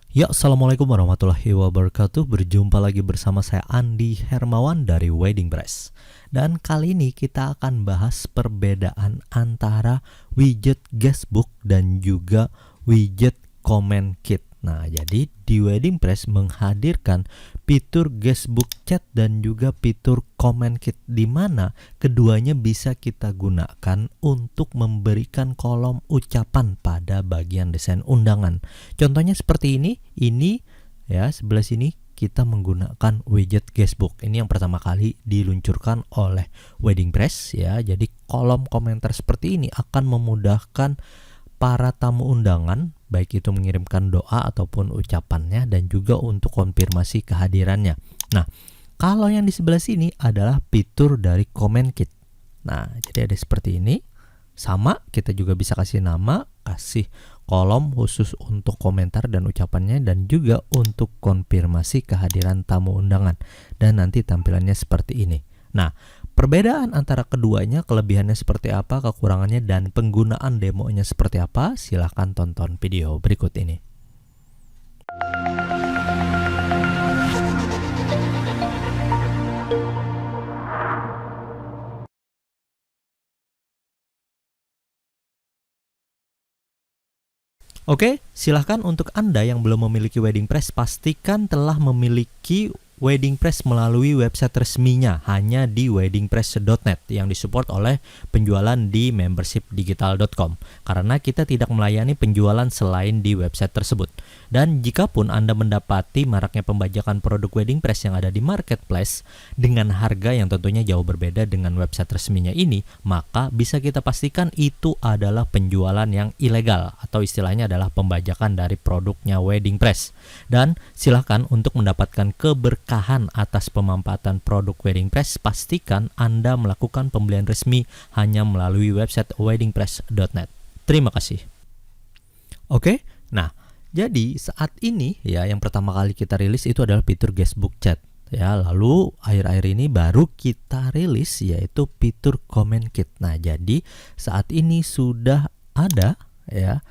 Ya, Assalamualaikum warahmatullahi wabarakatuh. Berjumpa lagi bersama saya Andi Hermawan dari Wedding Press. Dan kali ini kita akan bahas perbedaan antara widget guestbook dan juga widget comment kit. Nah, jadi di Wedding Press menghadirkan fitur guestbook chat dan juga fitur comment kit, di mana keduanya bisa kita gunakan untuk memberikan kolom ucapan pada bagian desain undangan. Contohnya seperti ini ya, sebelah sini kita menggunakan widget guestbook. Ini yang pertama kali diluncurkan oleh Wedding Press ya. Jadi kolom komentar seperti ini akan memudahkan para tamu undangan, baik itu mengirimkan doa ataupun ucapannya, dan juga untuk konfirmasi kehadirannya. Nah, kalau yang di sebelah sini adalah fitur dari comment kit. Nah, jadi ada seperti ini. Sama, kita juga bisa kasih nama, kasih kolom khusus untuk komentar dan ucapannya, dan juga untuk konfirmasi kehadiran tamu undangan. Dan nanti tampilannya seperti ini. Nah, perbedaan antara keduanya, kelebihannya seperti apa, kekurangannya, dan penggunaan demonya seperti apa, silahkan tonton video berikut ini. Oke, silahkan untuk Anda yang belum memiliki Wedding Press, pastikan telah memiliki Wedding Press melalui website resminya, hanya di weddingpress.net yang disupport oleh penjualan di membershipdigital.com, karena kita tidak melayani penjualan selain di website tersebut. Dan jikapun Anda mendapati maraknya pembajakan produk Wedding Press yang ada di marketplace dengan harga yang tentunya jauh berbeda dengan website resminya ini, maka bisa kita pastikan itu adalah penjualan yang ilegal, atau istilahnya adalah pembajakan dari produknya Wedding Press. Dan silahkan untuk mendapatkan keberkahan atas pemanfaatan produk Wedding Press, pastikan Anda melakukan pembelian resmi hanya melalui website weddingpress.net. Terima kasih. Oke, nah jadi saat ini ya, yang pertama kali kita rilis itu adalah fitur guestbook chat ya. Lalu akhir-akhir ini baru kita rilis yaitu fitur comment kit. Nah, jadi saat ini sudah ada ya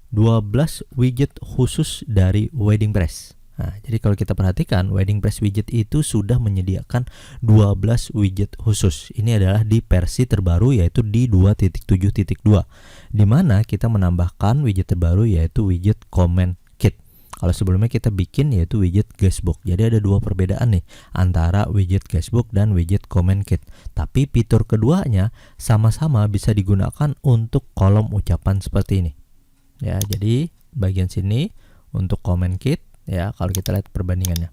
12 widget khusus dari Wedding Press. Nah, jadi kalau kita perhatikan, Wedding Press widget itu sudah menyediakan 12 widget khusus. Ini adalah di versi terbaru yaitu di 2.7.2, di mana kita menambahkan widget terbaru yaitu widget comment kit. Kalau sebelumnya kita bikin yaitu widget guestbook. Jadi ada dua perbedaan nih antara widget guestbook dan widget comment kit. Tapi fitur keduanya sama-sama bisa digunakan untuk kolom ucapan seperti ini. Ya, jadi bagian sini untuk comment kit ya, kalau kita lihat perbandingannya.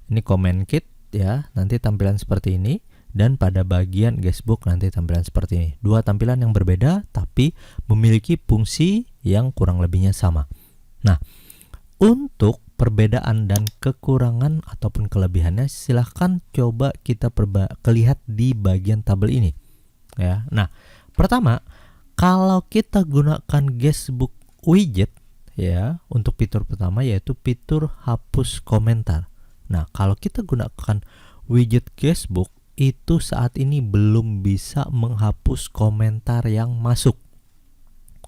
Ini comment kit ya, nanti tampilan seperti ini, dan pada bagian guestbook nanti tampilan seperti ini. Dua tampilan yang berbeda tapi memiliki fungsi yang kurang lebihnya sama. Nah, untuk perbedaan dan kekurangan ataupun kelebihannya, silahkan coba kita lihat di bagian tabel ini ya. Nah, pertama, kalau kita gunakan guestbook widget ya, untuk fitur pertama yaitu fitur hapus komentar. Nah, kalau kita gunakan widget guestbook itu saat ini belum bisa menghapus komentar yang masuk.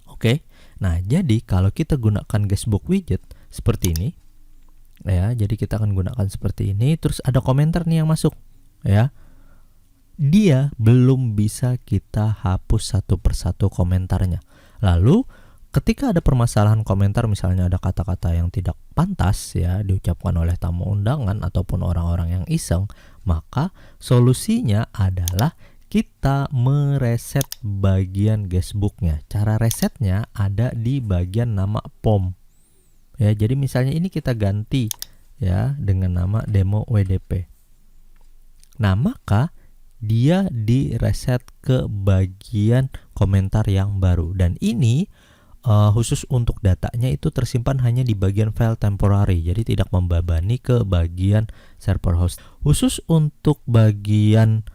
Oke. Nah, jadi kalau kita gunakan guestbook widget seperti ini ya, jadi kita akan gunakan seperti ini, terus ada komentar nih yang masuk ya. Dia belum bisa kita hapus satu persatu komentarnya. Lalu ketika ada permasalahan komentar, misalnya ada kata-kata yang tidak pantas ya diucapkan oleh tamu undangan ataupun orang-orang yang iseng, maka solusinya adalah kita mereset bagian guestbooknya. Cara resetnya ada di bagian nama POM ya. Jadi misalnya ini kita ganti ya dengan nama demo WDP. Nah, maka dia direset ke bagian komentar yang baru, dan ini khusus untuk datanya itu tersimpan hanya di bagian file temporary, jadi tidak membebani ke bagian server host. Khusus untuk bagian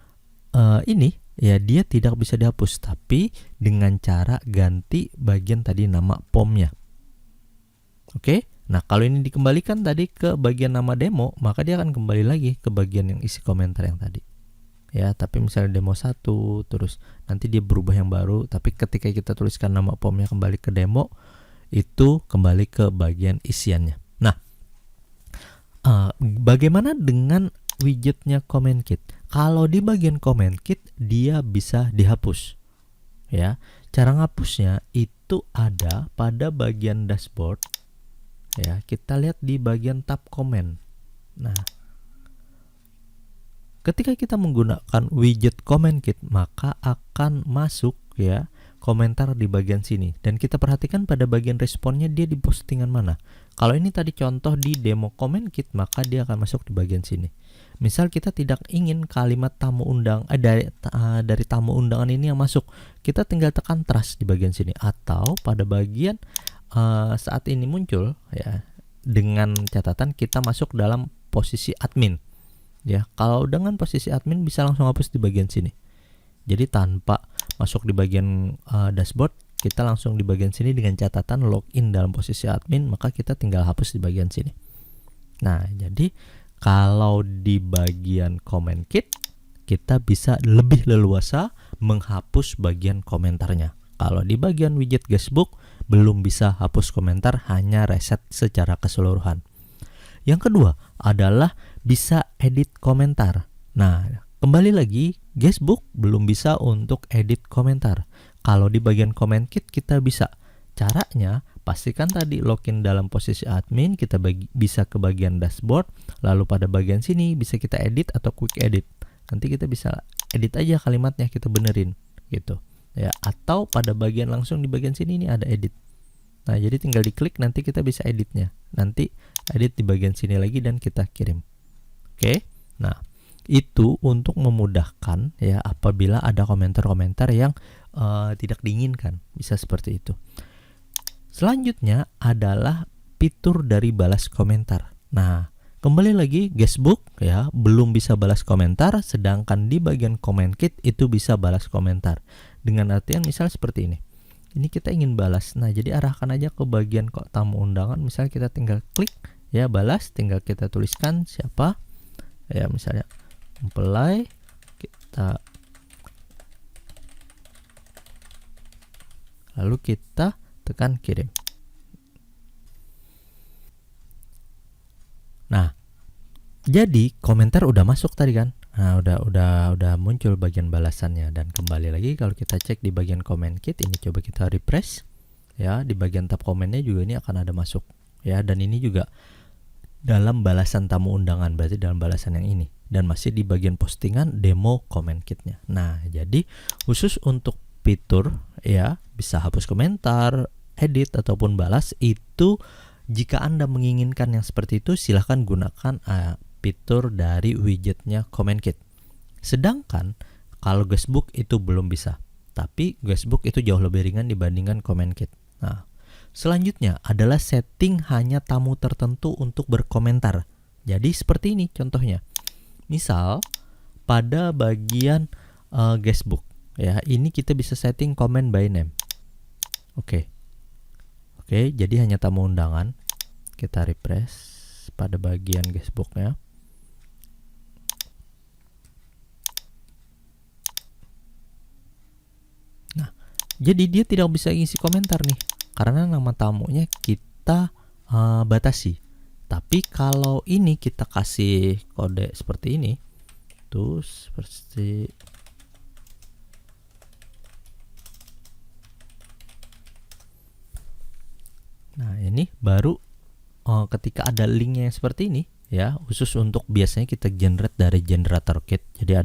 ini ya, dia tidak bisa dihapus, tapi dengan cara ganti bagian tadi nama POM-nya. Oke. Nah, kalau ini dikembalikan tadi ke bagian nama demo, maka dia akan kembali lagi ke bagian yang isi komentar yang tadi. Ya, tapi misalnya demo 1, terus nanti dia berubah yang baru, tapi ketika kita tuliskan nama POM-nya kembali ke demo, itu kembali ke bagian isiannya. Nah, Bagaimana dengan widgetnya Comment Kit? Kalau di bagian Comment Kit dia bisa dihapus. Ya, cara ngapusnya itu ada pada bagian dashboard. Ya, kita lihat di bagian tab comment. Nah, ketika kita menggunakan widget Comment Kit, maka akan masuk ya komentar di bagian sini. Dan kita perhatikan pada bagian responnya dia di postingan mana. Kalau ini tadi contoh di demo Comment Kit, maka dia akan masuk di bagian sini. Misal kita tidak ingin kalimat tamu undang dari tamu undangan ini yang masuk, kita tinggal tekan trust di bagian sini, atau pada bagian saat ini muncul ya dengan catatan kita masuk dalam posisi admin. Ya, kalau dengan posisi admin bisa langsung hapus di bagian sini. Jadi tanpa masuk di bagian dashboard, kita langsung di bagian sini dengan catatan login dalam posisi admin, maka kita tinggal hapus di bagian sini. Nah, jadi kalau di bagian Comment Kit, kita bisa lebih leluasa menghapus bagian komentarnya. Kalau di bagian widget Guestbook, belum bisa hapus komentar, hanya reset secara keseluruhan. Yang kedua adalah bisa edit komentar. Nah, kembali lagi, Guestbook belum bisa untuk edit komentar. Kalau di bagian Comment Kit kita bisa. Caranya, pastikan tadi login dalam posisi admin, kita bisa ke bagian dashboard, lalu pada bagian sini bisa kita edit atau quick edit. Nanti kita bisa edit aja kalimatnya, kita benerin gitu. Ya, atau pada bagian langsung di bagian sini ini ada edit. Nah, jadi tinggal diklik, nanti kita bisa editnya. Nanti edit di bagian sini lagi dan kita kirim. Oke. Nah, itu untuk memudahkan ya apabila ada komentar-komentar yang tidak diinginkan, bisa seperti itu. Selanjutnya adalah fitur dari balas komentar. Nah, kembali lagi Guestbook ya belum bisa balas komentar, sedangkan di bagian Comment Kit itu bisa balas komentar. Dengan artian misal seperti ini. Ini kita ingin balas. Nah, jadi arahkan aja ke bagian kok tamu undangan. Misalnya kita tinggal klik ya balas, tinggal kita tuliskan siapa. Ya, misalnya mempelai, kita lalu kita tekan kirim. Nah, jadi komentar udah masuk tadi kan. Nah, udah muncul bagian balasannya. Dan kembali lagi kalau kita cek di bagian Comment Kit, ini coba kita refresh. Ya, di bagian tab komennya juga ini akan ada masuk. Ya, dan ini juga dalam balasan tamu undangan, berarti dalam balasan yang ini. Dan masih di bagian postingan demo Comment Kitnya. Nah, jadi khusus untuk fitur ya bisa hapus komentar, edit ataupun balas, itu jika Anda menginginkan yang seperti itu, silahkan gunakan fitur dari widgetnya Comment Kit. Sedangkan kalau Guestbook itu belum bisa, tapi Guestbook itu jauh lebih ringan dibandingkan Comment Kit. Nah, selanjutnya adalah setting hanya tamu tertentu untuk berkomentar. Jadi seperti ini contohnya. Misal pada bagian Guestbook ya, ini kita bisa setting comment by name. Oke, jadi hanya tamu undangan. Kita refresh pada bagian Guestbooknya. Nah, jadi dia tidak bisa isi komentar nih, karena nama tamunya kita batasi. Tapi kalau ini kita kasih kode seperti ini, tuh seperti nah ini baru ketika ada linknya yang seperti ini ya, khusus untuk biasanya kita generate dari generator kit. Jadi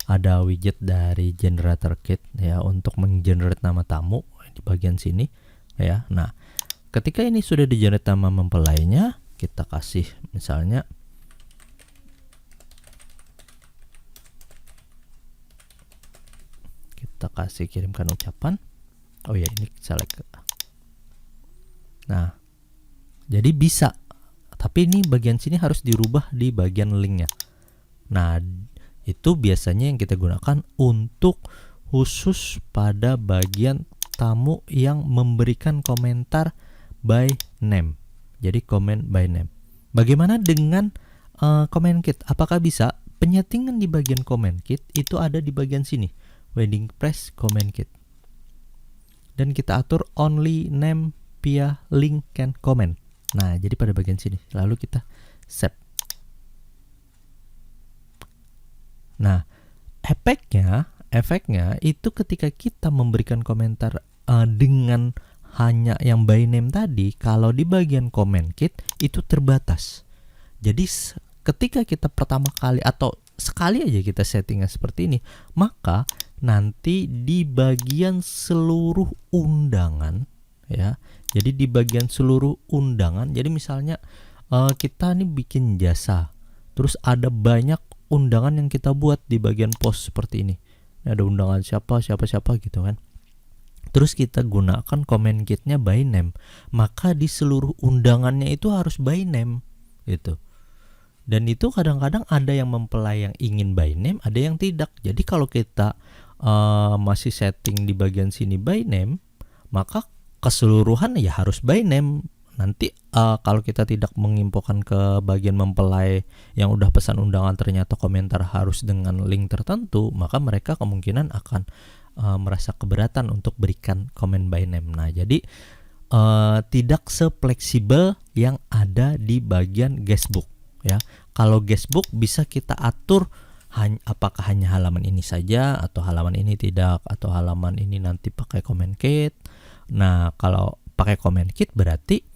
ada widget dari generator kit ya untuk menggenerate nama tamu di bagian sini ya. Nah, ketika ini sudah di-generate nama mempelainya, kita kasih misalnya kita kasih kirimkan ucapan. Oh ya, ini select. Nah, jadi bisa, tapi ini bagian sini harus dirubah di bagian linknya. Nah, itu biasanya yang kita gunakan untuk khusus pada bagian tamu yang memberikan komentar by name. Jadi comment by name. Bagaimana dengan Comment Kit? Apakah bisa? Penyetingan di bagian Comment Kit itu ada di bagian sini, Wedding Press Comment Kit. Dan kita atur only name via link can comment. Nah, jadi pada bagian sini. Lalu kita save. Nah, efeknya itu ketika kita memberikan komentar dengan hanya yang by name tadi, kalau di bagian comment kit itu terbatas. Jadi ketika kita pertama kali atau sekali aja kita settingnya seperti ini, maka nanti di bagian seluruh undangan ya. Jadi di bagian seluruh undangan, jadi misalnya kita nih bikin jasa, terus ada banyak undangan yang kita buat di bagian post seperti ini. Ada undangan siapa gitu kan. Terus kita gunakan comment kitnya by name, maka di seluruh undangannya itu harus by name gitu. Dan itu kadang-kadang ada yang mempelai yang ingin by name, ada yang tidak. Jadi kalau kita masih setting di bagian sini by name, maka keseluruhan ya harus by name. Nanti kalau kita tidak menginfokan ke bagian mempelai yang udah pesan undangan ternyata komentar harus dengan link tertentu, maka mereka kemungkinan akan merasa keberatan untuk berikan komen by name. Nah, jadi tidak sefleksibel yang ada di bagian guestbook ya. Kalau guestbook bisa kita atur apakah hanya halaman ini saja atau halaman ini tidak, atau halaman ini nanti pakai comment kit. Nah, kalau pakai comment kit berarti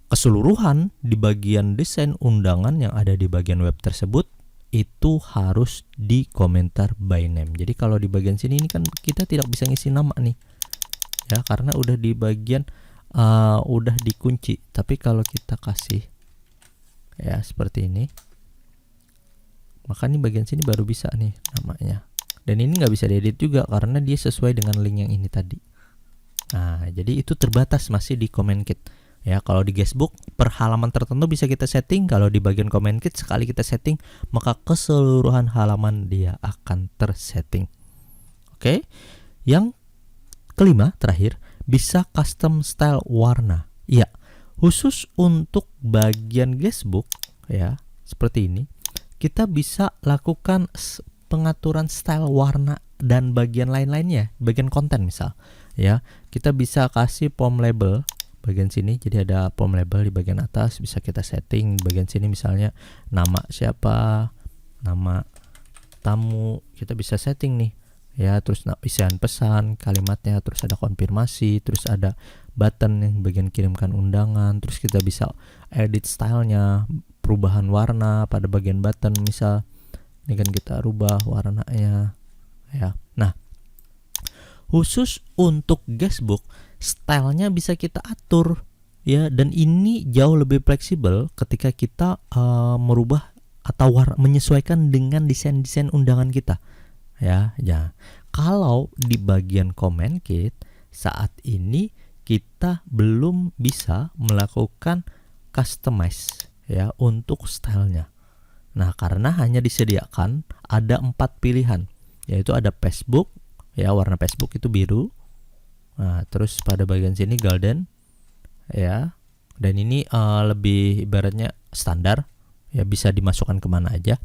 keseluruhan di bagian desain undangan yang ada di bagian web tersebut itu harus di komentar by name. Jadi kalau di bagian sini ini kan kita tidak bisa ngisi nama nih ya, karena udah di bagian udah dikunci. Tapi kalau kita kasih ya seperti ini, maka nih bagian sini baru bisa nih namanya. Dan ini nggak bisa diedit juga karena dia sesuai dengan link yang ini tadi. Nah, jadi itu terbatas masih di comment kit. Ya, kalau di guestbook per halaman tertentu bisa kita setting, kalau di bagian comment kit sekali kita setting, maka keseluruhan halaman dia akan tersetting. Oke. Yang kelima terakhir, bisa custom style warna. Iya, khusus untuk bagian guestbook ya, seperti ini, kita bisa lakukan pengaturan style warna dan bagian lain-lainnya, bagian konten misal. Ya, kita bisa kasih form label bagian sini, jadi ada form label di bagian atas, bisa kita setting bagian sini misalnya nama siapa, nama tamu, kita bisa setting nih ya. Terus isian pesan, kalimatnya, terus ada konfirmasi, terus ada button yang bagian kirimkan undangan, terus kita bisa edit stylenya, perubahan warna pada bagian button misal. Ini kan kita rubah warnanya ya. Nah, khusus untuk guestbook stylenya bisa kita atur ya, dan ini jauh lebih fleksibel ketika kita merubah atau menyesuaikan dengan desain-desain undangan kita ya. Ya, kalau di bagian comment kit saat ini kita belum bisa melakukan customize ya untuk stylenya. Nah, karena hanya disediakan ada 4 pilihan, yaitu ada Facebook ya, warna Facebook itu biru. Nah, terus pada bagian sini golden ya, dan ini lebih ibaratnya standar ya, bisa dimasukkan kemana aja.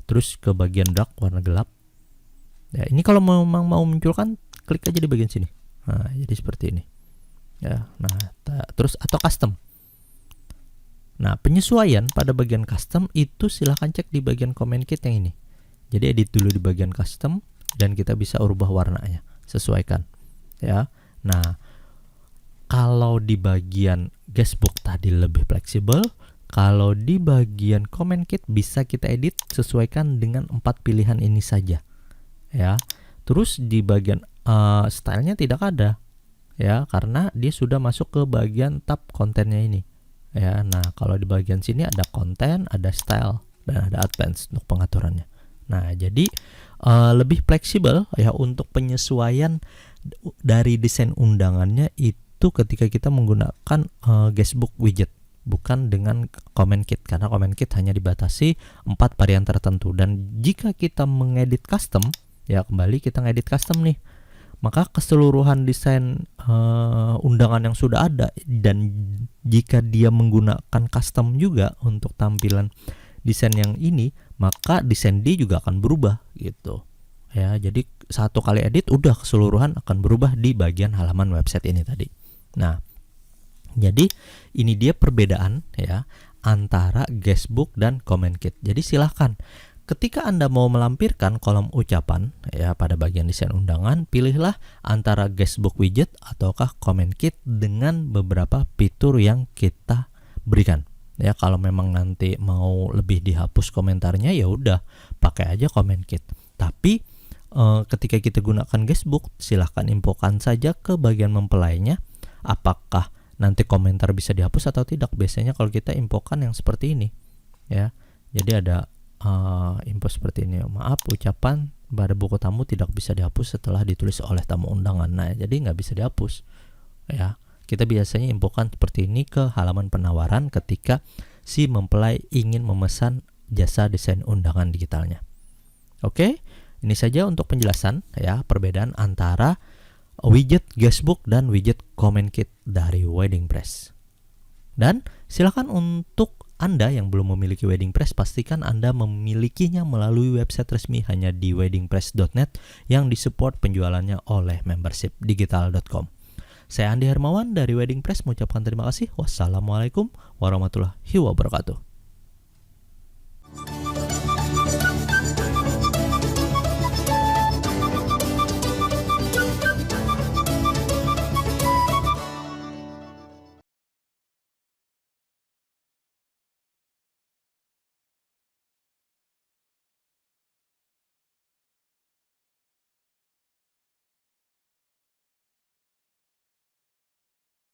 Terus ke bagian dark, warna gelap ya. Ini kalau memang mau munculkan, klik aja di bagian sini. Nah, jadi seperti ini ya. Nah, terus atau custom. Nah, penyesuaian pada bagian custom itu silahkan cek di bagian comment kit yang ini. Jadi edit dulu di bagian custom dan kita bisa ubah warnanya, sesuaikan ya. Nah, kalau di bagian guestbook tadi lebih fleksibel, kalau di bagian comment kit bisa kita edit sesuaikan dengan 4 pilihan ini saja ya. Terus di bagian stylenya tidak ada ya, karena dia sudah masuk ke bagian tab kontennya ini ya. Nah, kalau di bagian sini ada konten, ada style, dan ada advance untuk pengaturannya. Nah, jadi lebih fleksibel ya untuk penyesuaian dari desain undangannya itu ketika kita menggunakan guestbook widget, bukan dengan comment kit, karena comment kit hanya dibatasi 4 varian tertentu. Dan jika kita mengedit custom ya, kembali kita ngedit custom nih, maka keseluruhan desain undangan yang sudah ada, dan jika dia menggunakan custom juga untuk tampilan desain yang ini, maka desain dia juga akan berubah gitu ya. Jadi satu kali edit udah keseluruhan akan berubah di bagian halaman website ini tadi. Nah, jadi ini dia perbedaan ya antara guestbook dan comment kit. Jadi silahkan ketika Anda mau melampirkan kolom ucapan ya pada bagian desain undangan, pilihlah antara guestbook widget ataukah comment kit dengan beberapa fitur yang kita berikan. Ya, kalau memang nanti mau lebih dihapus komentarnya ya udah pakai aja comment kit. Tapi ketika kita gunakan guestbook, silahkan infokan saja ke bagian mempelainya apakah nanti komentar bisa dihapus atau tidak. Biasanya kalau kita infokan yang seperti ini ya. Jadi ada info seperti ini, maaf ucapan pada buku tamu tidak bisa dihapus setelah ditulis oleh tamu undangan. Nah, jadi nggak bisa dihapus ya. Kita biasanya infokan seperti ini ke halaman penawaran ketika si mempelai ingin memesan jasa desain undangan digitalnya. Oke, ini saja untuk penjelasan ya perbedaan antara widget guestbook dan widget comment kit dari WeddingPress. Dan silakan untuk Anda yang belum memiliki WeddingPress, pastikan Anda memilikinya melalui website resmi hanya di weddingpress.net yang disupport penjualannya oleh membershipdigital.com. Saya Andi Hermawan dari WeddingPress mengucapkan terima kasih. Wassalamualaikum warahmatullahi wabarakatuh.